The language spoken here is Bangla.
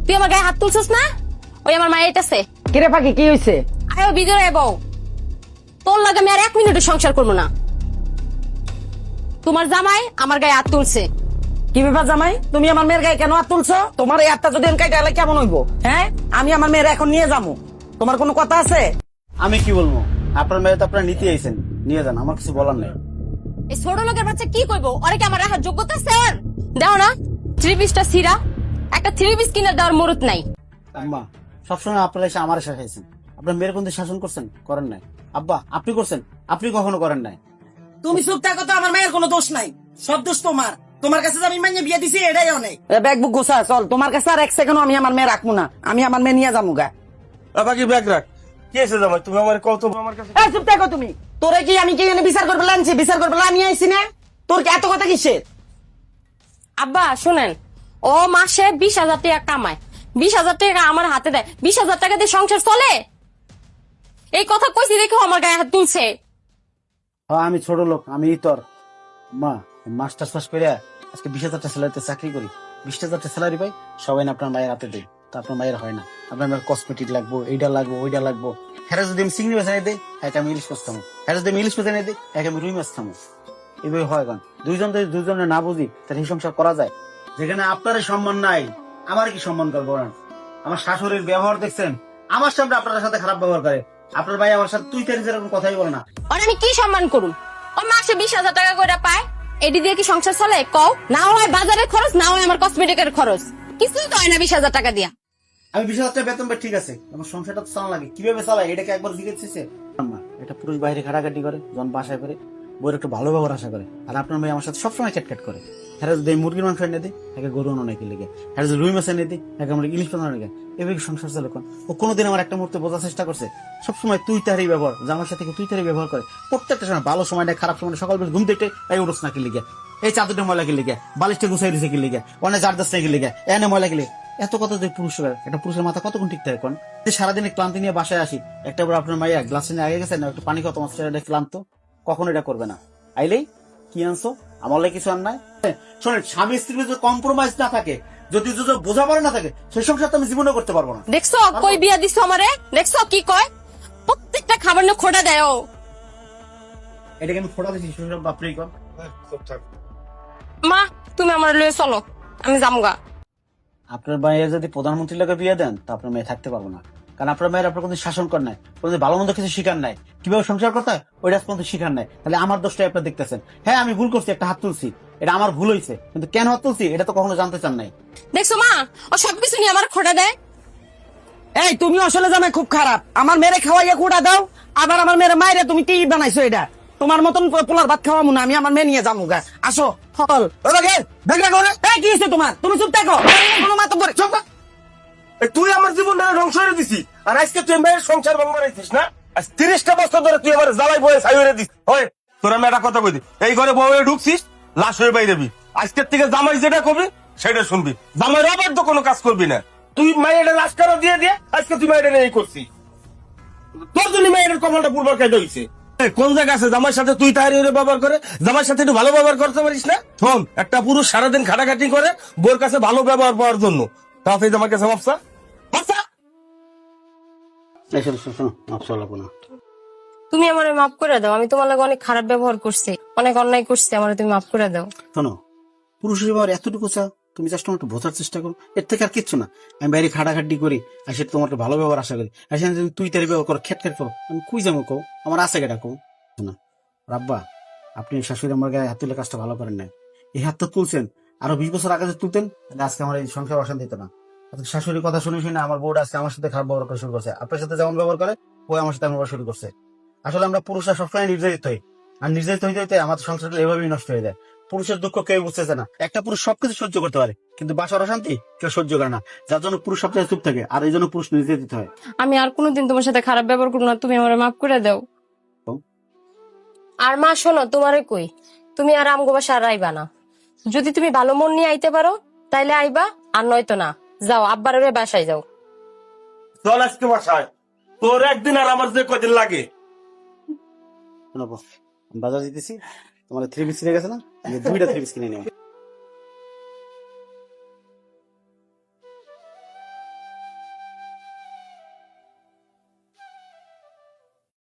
তুই আমার গায়ে হাত তুলছিস না? ওই আমার মায়ের এটাছে। কিরে পাখি কি হয়েছে? আয়ো ভিতরে বউ, তোর লাগে আমি আর 1 মিনিটও সংসার করবো না। তোমার জামাই আমার গায়ে হাত তুলছে। কি ব্যাপার জামাই, তুমি আমার মেয়ের গায়ে কেন হাত তুলছো? তোমার এই হাতটা যদি কাইটা গেলে কেমন হইবো? হ্যাঁ, আমি আমার মেয়ের এখন নিয়ে যাবো, তোমার কোনো কথা আছে? আমি কি বলবো, আপনার মেয়ে তো আপনারা নিতে আইছেন, নিয়ে যান, আমার কিছু বলার নেই। এই ছোট লোকের বাচ্চা কি করবো? ওরে কি আমার রাখার যোগ্যতা আছে ওর? দাও না 3 পিসটা ছিঁড়া, একটা 3 পিস কিনে দেওয়ার মুরত নাই। আম্মা, সবসময় আপনারা এসে আমার শেখাইছেন, আপনার মেয়ের কোন শাসন করছেন? করেন নাই। আব্বা, আপনি করছেন? আপনি কখনো করেন নাই। তুমি চুপ থাকো তো, আমার মেয়ের কোনো দোষ নাই, সব দোষ তোমার। তোমার কাছে যে আমি মাইনে বিয়ে দিছি এটাই অনেক। ব্যাগ বুক গোছা, চল, তোমার কাছে আর 1 সেকেন্ড আমি আমার মেয়ে রাখবো না, আমি আমার মেয়ে নিয়ে যাবো গা। বাকি ব্যাগ রাখ। কি আছে জামাই, তুমি আমার কত আমার কাছে? এই চুপ থাকো তুমি। তোরে কি আমি কি এনে বিচার করবে আনছি? বিচার করবে আমি আইছি না? তোর কি এত কথা কিসের? আব্বা শুনেন, ও মাসে 20,000 টাকা কামায়, 20,000 টাকা আমার হাতে দেয়, 20,000 টাকা দিয়ে সংসার চলে? এই কথা কইছি দেখো আমার গায়ে হাত তুলছে। আমি ছোট লোক, আমি তোর মা মাস্টার পাস করে আজকে 20,000 স্যালারিতে চাকরি করি, 20,000 স্যালারি পাই, সবাই না আপনার মায়ের হাতে দেয়, তা আপনার মায়ের হয় না। আপনার মায়ের কসমেটিক লাগবো, এইটা লাগবো, ওইটা লাগবো। হ্যাঁ যদি আমি চিংড়ি মাছ এনে দিই, হ্যাঁ আমি ইলিশ মাছ খামো, হ্যাঁ যদি আমি ইলিশ মাছ এনে দিই, হ্যাঁ আমি রুই মাছ খামো। এইভাবে হয় কারণ দুইজন যদি দুইজনে না বুঝি তাহলে এই সংসার করা যায়? যেখানে আপনার সম্মান নাই, আমার কি সম্মান করবো না? আমার শাশুড়ির ব্যবহার দেখছেন, আমার সামনে আপনার সাথে খারাপ ব্যবহার করে। আপনার ভাই আমার সাথে তুই তারি যেরকম কথাই বলে না। আর আমি কি সম্মান করুম? ও মাসে 20,000 টাকা করে পায়, এটি দিয়ে কি সংসার চলে? কও না হয় বাজারের খরচ, না হয় আমার কসমেটিকের খরচ, কিছুই তো হয় না 20,000 টাকা দিয়া। আমি 20,000 টাকা বেতন পাই, ঠিক আছে, আমার সংসারটা তো চালা লাগে, কিভাবে চালাই এটাকে একবার জিজ্ঞেস না। এটা পুরুষ বাইরে খাটাখাটি করে, যখন বাসায় করে বইয়ের একটু ভালো ব্যবহার আশা করে। আর আপনার ভাই আমার সাথে সবসময় ক্যাটক্যাট করে। হ্যাঁ যদি মুরগির মাংস এনে দিই, একে গরু অনেকে লেগে, হ্যাঁ যদি রুই মাছ এনে দিই, একে আমরা ইলিশ পাতা লেগে। এভাবে সংসার চালে কোন? ও কোনোদিন আমার একটা মুহূর্তে বোঝার চেষ্টা করছে? সবসময় তুই তারই ব্যবহার, জামার সাথে তুই তারই ব্যবহার করে প্রত্যেকটা সময়, ভালো সময় নেই, খারাপ সময় নেই, সকাল ঘুম থেকে এই উড়স না কি লিগে, এই চাদরটা ময়লা কি লিগে, বালিশটা গুছাই দিছে কি লিগে, অনেক জার দাস কি লিগে, এনে ময়লা কি লিগে। এত কথা যে পুরুষের, একটা পুরুষের মাথা কতক্ষণ ঠিক থাকে কোন? সারাদিনে ক্লান্তি নিয়ে বাসায় আসি, একটা বার আপনার মাইয়া গ্লাস নিয়ে আগে গেছে না, একটু পানি খাও, তোমার ছেলেটা ক্লান্ত, কখনো এটা করবে না। আইলেই কি আনছো, আমার লাগে কিছু আন নাই। শোনেন, স্বামী স্ত্রীর যদি কম্প্রোমাইজ না থাকে, যদি বোঝাপড়া না থাকে, সেই সংসার তো আমি জীবনে করতে পারবো না। দেখছো কই বিয়া দিছো আমারে? দেখছো কি কয়? প্রত্যেকটা খাবার না খোটা দেয় ও। এটাকে আমি ফোটা দিচ্ছি, শ্বশুর বাপরেই কর। মা তুমি আমার লয়ে চলো, আমি যামগা। আপনার মায়ের যদি প্রধানমন্ত্রীর লোকে বিয়ে দেন, তা আপনার মেয়ে থাকতে পারবো না। কারণ আপনার মায়ের আপনার কোনো শাসন কর নাই, কোনো ভালো মন্দ কিছু শিকার নাই, কিভাবে সংসার করতে হয় ওইটা পর্যন্ত শিকার নাই। তাহলে আমার দোষটাই আপনার দেখতেছেন। হ্যাঁ আমি ভুল করছি, একটা হাত তুলছি, এটা আমার ভুল হয়েছে, কিন্তু কেন হাত তুলছি এটা তো কখনো জানতে চান নাই। দেখছো মা, ও সবকিছু নিয়ে আমার খোটা দেয়। এই তুমি আসলে জামাই খুব খারাপ, আমার মেয়েরে খাওয়াইয়া কুড়া দাও, আবার আমার মেয়ের মায়েরে তুমি কি বানাইছো? এটা তোমার মতন পোলার ভাত খাওয়াবো না, আমি আমার মেয়ে নিয়ে যাবো গা। আসো ফল কি হয়েছে তোমার? তুমি চুপ থাকো, কোনো মাতব করে চুপ থাক। তুই আমার জীবনটা ধ্বংস করে দিছি, আর আজকে তুই মেয়ের সংসার ভঙ্গ বানাইছিস না? আজ 30টা বছর ধরে তুই আমার জ্বালাই বয়ে ছাই হয়ে দিস। ওই তোর আমি একটা কথা কই দি, এই ঘরে বউ হয়ে ঢুকছিস, লাশ হয়ে বাইরে বি। আজকের থেকে জামাই যেটা করবি সেটা শুনবি, জামাইয়ের অবাধ্য কোনো কাজ করবি না। তুই মায়ের লাশ কারো দিয়ে দিয়ে আজকে তুই মায়ের এই করছিস, তোর জন্য মায়ের কপালটা পূর্বর খাইতে হয়েছে। কোন জায়গা আছে জামার সাথে তুই তাহারি ব্যবহার করে, জামার সাথে একটু ভালো ব্যবহার করতে পারিস না? শোন, একটা পুরুষ সারাদিন খাটাখাটি করে বোর কাছে ভালো ব্যবহার পাওয়ার জন্য, তাহলে আমার কাছে ভাবছা ভাবছা। তুমি আমারে মাফ করে দাও, আমি তোমার লাগে অনেক খারাপ ব্যবহার করছি, অনেক অন্যায় করছি, আমারে তুমি মাফ করে দাও। শোনো, পুরুষের ব্যবহার এতটুকু চা, তুমি জাস্ট আমার একটু বোঝার চেষ্টা করো, এর থেকে আর কিচ্ছু না। আমি বাইরে খাটাখাটি করি, আর সেটা তোমার একটু ভালো ব্যবহার আশা করি, আর সেখানে যদি তুই তারি ব্যবহার করো, খেট করো, আমি কুই যাবো কও, আমার আছে কেটা কও না। রাব্বা, আপনি শাশুড়ি আমার গায়ে হাত তুলে কাজটা ভালো করেন না। এই হাতটা তুলছেন, আরো 20 বছর আগে যদি তুলতেন তাহলে আজকে আমার এই সংসার অশান্তি হতো না। শাশুড়ির কথা শুনে শুনে আমার বউটা আজকে আমার সাথে খারাপ ব্যবহার করা শুরু করছে, আপনার সাথে যেমন ব্যবহার করে ওই আমার সাথে ব্যবহার শুরু করছে। আসলে আমরা পুরুষরা সবসময় নির্যাতিত হই, আর নির্যাতিত হইতে হইতে আমাদের সংসারটা এভাবেই নষ্ট হয়ে যায়। পুরুষের দুঃখ কেউ বুঝতেছে না। একটা পুরুষ সবকিছু সহ্য করতে পারে, কিন্তু বাসার অশান্তি কেউ সহ্য করে না, যার জন্য পুরুষ সবচেয়ে চুপ থাকে, আর এই জন্য পুরুষ নির্যাতিত হয়। আমি আর কোনোদিন তোমার সাথে খারাপ ব্যবহার করবো না, তুমি আমারে মাফ করে দাও। আর মা শোনো, তোমারে কই, তুমি আর আমগো বাসা আর আইবা না। যদি তুমি ভালো মন নিয়ে আইতে পারো তাইলে আইবা, আর নয়তো না, যাও আব্বার বাসায় যাও। চল আজকে বাসায়, তোর একদিন আর আমার যে কদিন লাগে। শোনো, বাজার দিতেছি, তোমার 3 পিস কিনে গেছে না, 2টা 3 পিস কিনে নিও।